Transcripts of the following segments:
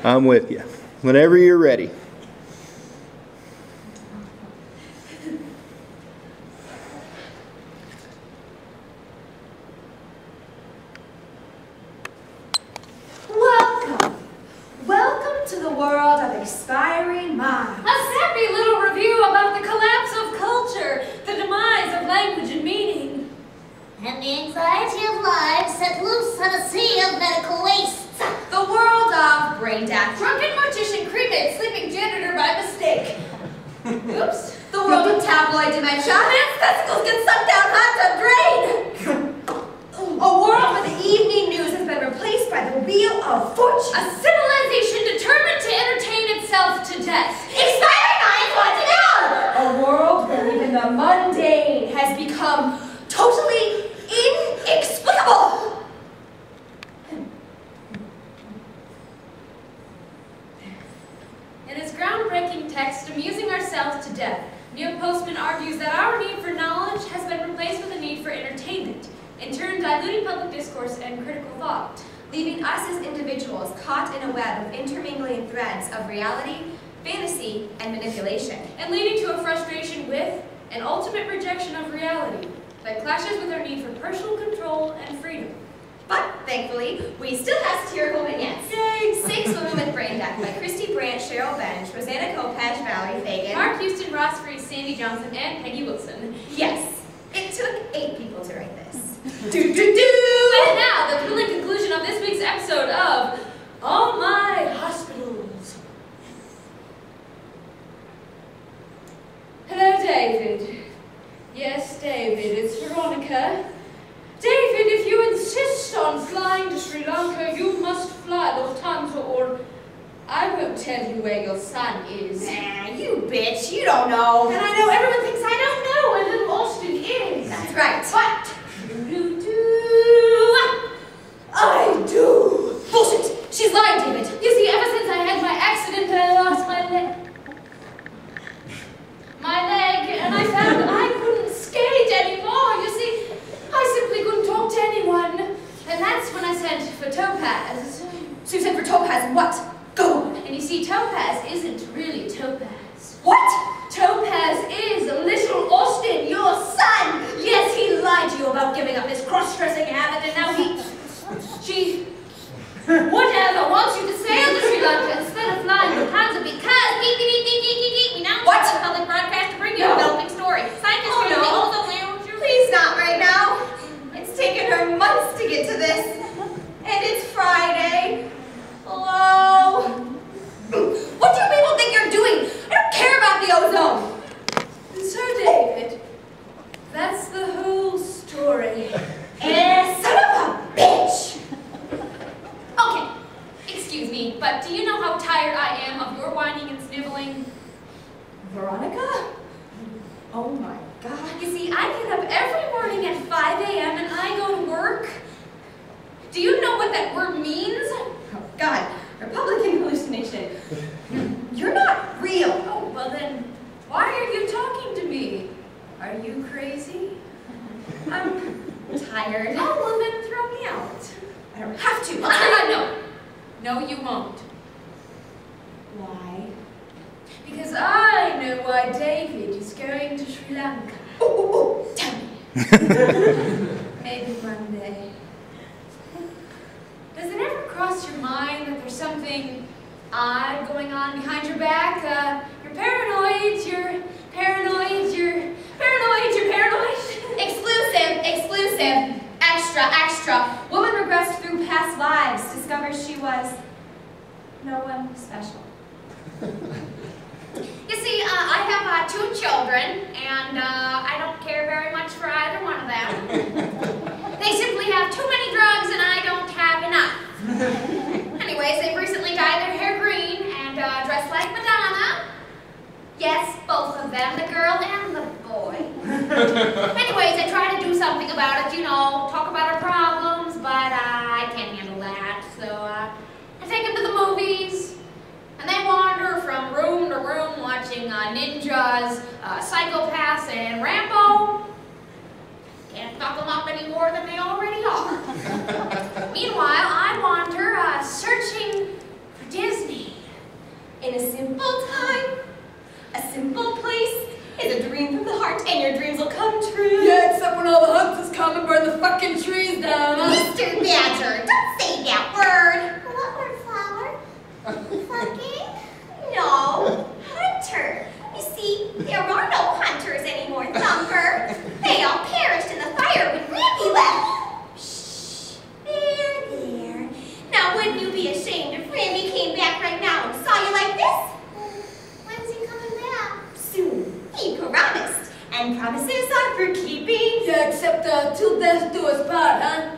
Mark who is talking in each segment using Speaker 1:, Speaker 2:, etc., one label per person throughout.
Speaker 1: I'm with you. Whenever you're ready.
Speaker 2: Welcome to the world of expiring minds.
Speaker 3: A snappy little review about the collapse of culture, the demise of language and meaning,
Speaker 4: and the anxiety of lives set loose on a sea of medical wastes.
Speaker 2: The world of brain death,
Speaker 3: drunken mortician, cremated, sleeping janitor by mistake.
Speaker 2: Oops. The world of tabloid dementia. Man's testicles get sucked down hot to drain. A world where the evening news has been replaced by the wheel of fortune.
Speaker 3: A civilization determined to entertain itself to death.
Speaker 2: Expiring minds want to know. A world where even the mundane has become totally inexplicable.
Speaker 3: In his groundbreaking text, Amusing Ourselves to Death, Neil Postman argues that our need for knowledge has been replaced with a need for entertainment, in turn diluting public discourse and critical thought,
Speaker 2: leaving us as individuals caught in a web of intermingling threads of reality, fantasy, and manipulation,
Speaker 3: and leading to a frustration with an ultimate rejection of reality that clashes with our need for personal control and freedom.
Speaker 2: But, thankfully, we still have satirical vignettes.
Speaker 3: Yay!
Speaker 2: 6 Women with Brain Death by Christy Brandt, Cheryl Bench, Rosanna Kopech, Valerie Fagan,
Speaker 3: Mark Houston, Ross Freese, Sandy Johnson, and Peggy Wilson.
Speaker 2: Yes, it took 8 people to write this.
Speaker 3: And now, the thrilling conclusion of this week's episode of All My Hospitals. Hello, David. Yes, David, it's Veronica. David, if you insist on flying to Sri Lanka, you must fly Lufthansa or I won't tell you where your son is.
Speaker 2: Nah, you bitch, you don't know.
Speaker 3: And I know everyone thinks I don't know where little Austin is.
Speaker 2: That's right.
Speaker 3: But
Speaker 2: I do.
Speaker 3: Bullshit! She's lying, David. You see, ever since I had my accident and I lost my leg, and I found I couldn't skate anymore. You see, I simply couldn't talk to anyone. And that's when I sent for Topaz.
Speaker 2: So you sent for Topaz what? Go on.
Speaker 3: And you see, Topaz isn't really Topaz.
Speaker 2: What?
Speaker 3: Topaz is little Austin, your son. Yes, he lied to you about giving up his cross-dressing habit, and now whatever, wants you to sail to Sri Lanka instead of flying Lufthansa because we now
Speaker 2: what?
Speaker 3: The public broadcast to bring you a developing story.
Speaker 2: Please not right now. It's taken her months to get to this. And it's Friday. Hello? What do you people think you're doing? I don't care about the ozone.
Speaker 3: So, David, that's the whole story.
Speaker 2: Son of a bitch!
Speaker 3: Okay, excuse me, but do you know how tired I am of your whining and sniveling?
Speaker 2: Veronica? Oh my God.
Speaker 3: You see, I get up every morning at 5 a.m. and I go to work. Do you know what that word means?
Speaker 2: Oh God, Republican hallucination. You're not real.
Speaker 3: Oh, well then, why are you talking to me? Are you crazy?
Speaker 2: I'm tired.
Speaker 3: Oh, well then throw me out.
Speaker 2: I don't have to.
Speaker 3: No, you won't.
Speaker 2: Why?
Speaker 3: Because I know why David is going to Sri Lanka.
Speaker 2: Oh, tell me.
Speaker 3: Maybe one day. Does it ever cross your mind that there's something odd going on behind your back? You're paranoid, you're paranoid, you're paranoid, you're paranoid.
Speaker 2: Exclusive. Extra. Woman regressed through past lives, discovers she was no one special.
Speaker 3: You see, I have 2 children, and I don't care very much for either one of them. They simply have too many drugs, and I don't have enough. Anyways, they've recently dyed their hair green and dressed like Madonna. Yes, both of them, the girl and the boy. Anyways, I try to do something about it, talk about our problems, but I can't handle that. So I take them to the movies, and they wander from room to room watching ninjas, psychopaths, and Rambo. Can't fuck them up any more than they already are. Meanwhile, I wander searching for Disney. fucking trees down.
Speaker 2: Mr. Badger, don't say that word.
Speaker 4: What word, flower? Fucking?
Speaker 2: No, hunter. You see, there are no hunters anymore, Thumper. They all perished in the fire when Grammy left. Shh, there. Now, wouldn't you be ashamed if Grammy came back right now and saw you like this?
Speaker 4: When's he coming back?
Speaker 2: Soon. He promised. And promises are for keeping.
Speaker 3: Yeah, except till death do us part, huh?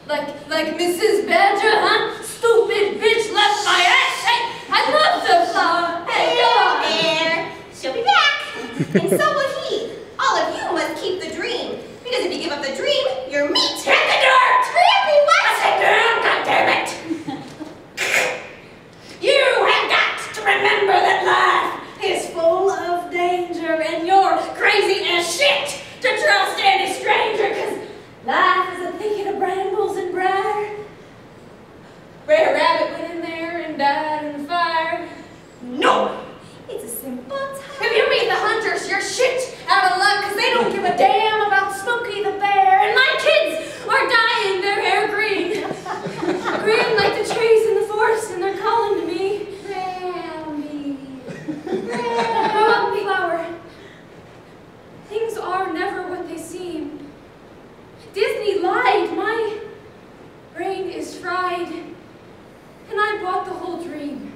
Speaker 3: Like Mrs. Badger, huh? Stupid bitch left my ass. Hey, I love the flower. Hey, go on.
Speaker 2: There. She'll be back. And so will he. All of you must keep the dream. Because if you give up the dream, your meat hit the dirt. Happy what? I said dirt, goddammit.
Speaker 3: You have got to remember that life is full of danger and you're crazy as shit to trust any stranger, cause life is a thicket of brambles and briar. Brer Rabbit went in there and died in the fire.
Speaker 2: No. It's a simple time.
Speaker 3: If you meet the hunters, you're shit out of luck, cause they don't give a damn about Smokey the Bear. And my kids are dyeing their hair green. Green like the trees in the forest, and they're calling to me. Grammy. Grammy. Flower. Things are never what they seem. Disney lied. My brain is fried. And I bought the whole dream.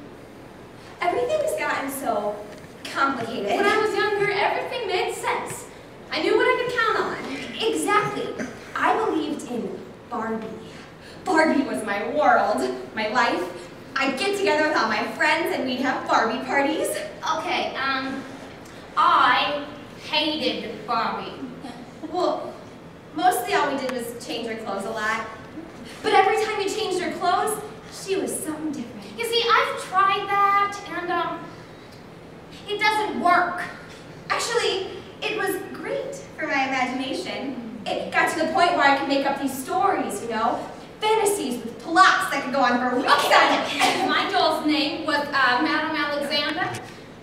Speaker 2: Everything's gotten so complicated.
Speaker 3: When I was younger, everything made sense. I knew what I could count on.
Speaker 2: Exactly. I believed in Barbie. Barbie was my world, my life. I'd get together with all my friends and we'd have Barbie parties.
Speaker 3: Okay, I hated Barbie.
Speaker 2: Well, mostly all we did was change her clothes a lot. But every time we changed her clothes, she was something different.
Speaker 3: You see, I've tried that, and, it doesn't work.
Speaker 2: Actually, it was great for my imagination. It got to the point where I could make up these stories, you know? Fantasies with plots that could go on for weeks on end.
Speaker 3: My doll's name was, Madame Alexander,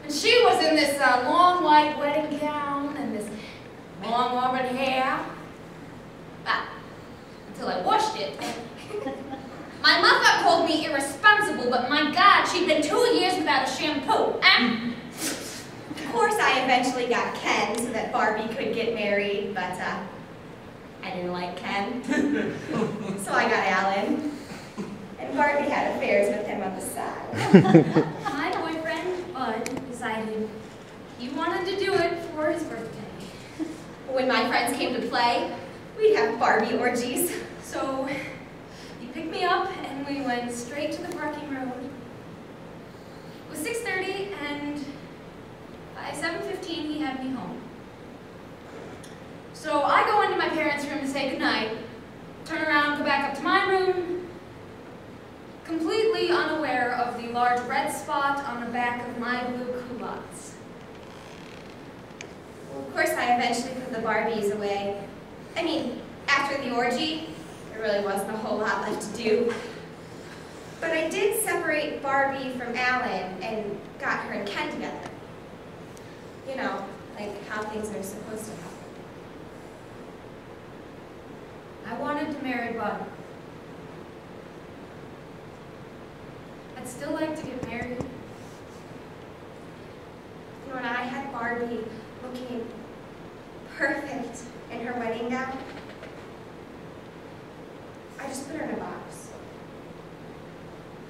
Speaker 3: and she was in this, long white wedding gown and this long auburn hair. Until I washed it. My mother called me irresponsible, but my God, she'd been 2 years without a shampoo.
Speaker 2: Of course, I eventually got Ken so that Barbie could get married, but I didn't like Ken. So I got Alan. And Barbie had affairs with him on the side.
Speaker 3: My boyfriend, Bud, decided he wanted to do it for his birthday.
Speaker 2: When my friends came to play, we'd have Barbie orgies.
Speaker 3: So he picked me up and we went straight to the parking road. It was 6:30 and by 7:15 he had me home. So I go into my parents' room to say goodnight, turn around, go back up to my room, completely unaware of the large red spot on the back of my blue culottes.
Speaker 2: Well, of course, I eventually put the Barbies away. I mean, after the orgy, there really wasn't a whole lot left to do. But I did separate Barbie from Alan and got her and Ken together. You know, like how things are supposed to happen.
Speaker 3: I wanted to marry Bud. I'd still like to get married.
Speaker 2: You know, when I had Barbie looking perfect in her wedding gown, I just put her in a box.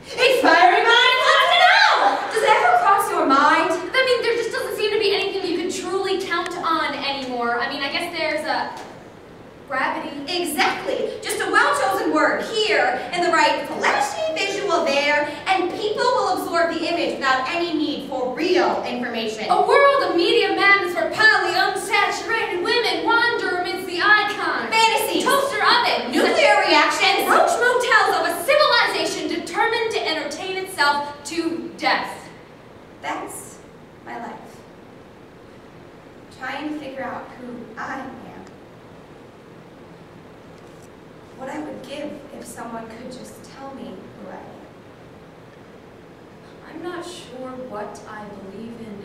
Speaker 2: Inspiring minds want to know! Does that ever cross your mind?
Speaker 3: I mean, there just doesn't seem to be anything you can truly count on anymore. I mean, I guess there's gravity.
Speaker 2: Exactly. Just a well-chosen word here, and the right flashy visual there, and people will absorb the image without any need for real information.
Speaker 3: A world of media madness where poly, unsaturated women wander amidst the icons.
Speaker 2: Fantasies.
Speaker 3: Toaster oven.
Speaker 2: Nuclear reactions.
Speaker 3: Roach motels of a civilization determined to entertain itself to death.
Speaker 2: That's my life. Trying to figure out who I am. What I would give if someone could just tell me who I am.
Speaker 3: I'm not sure what I believe in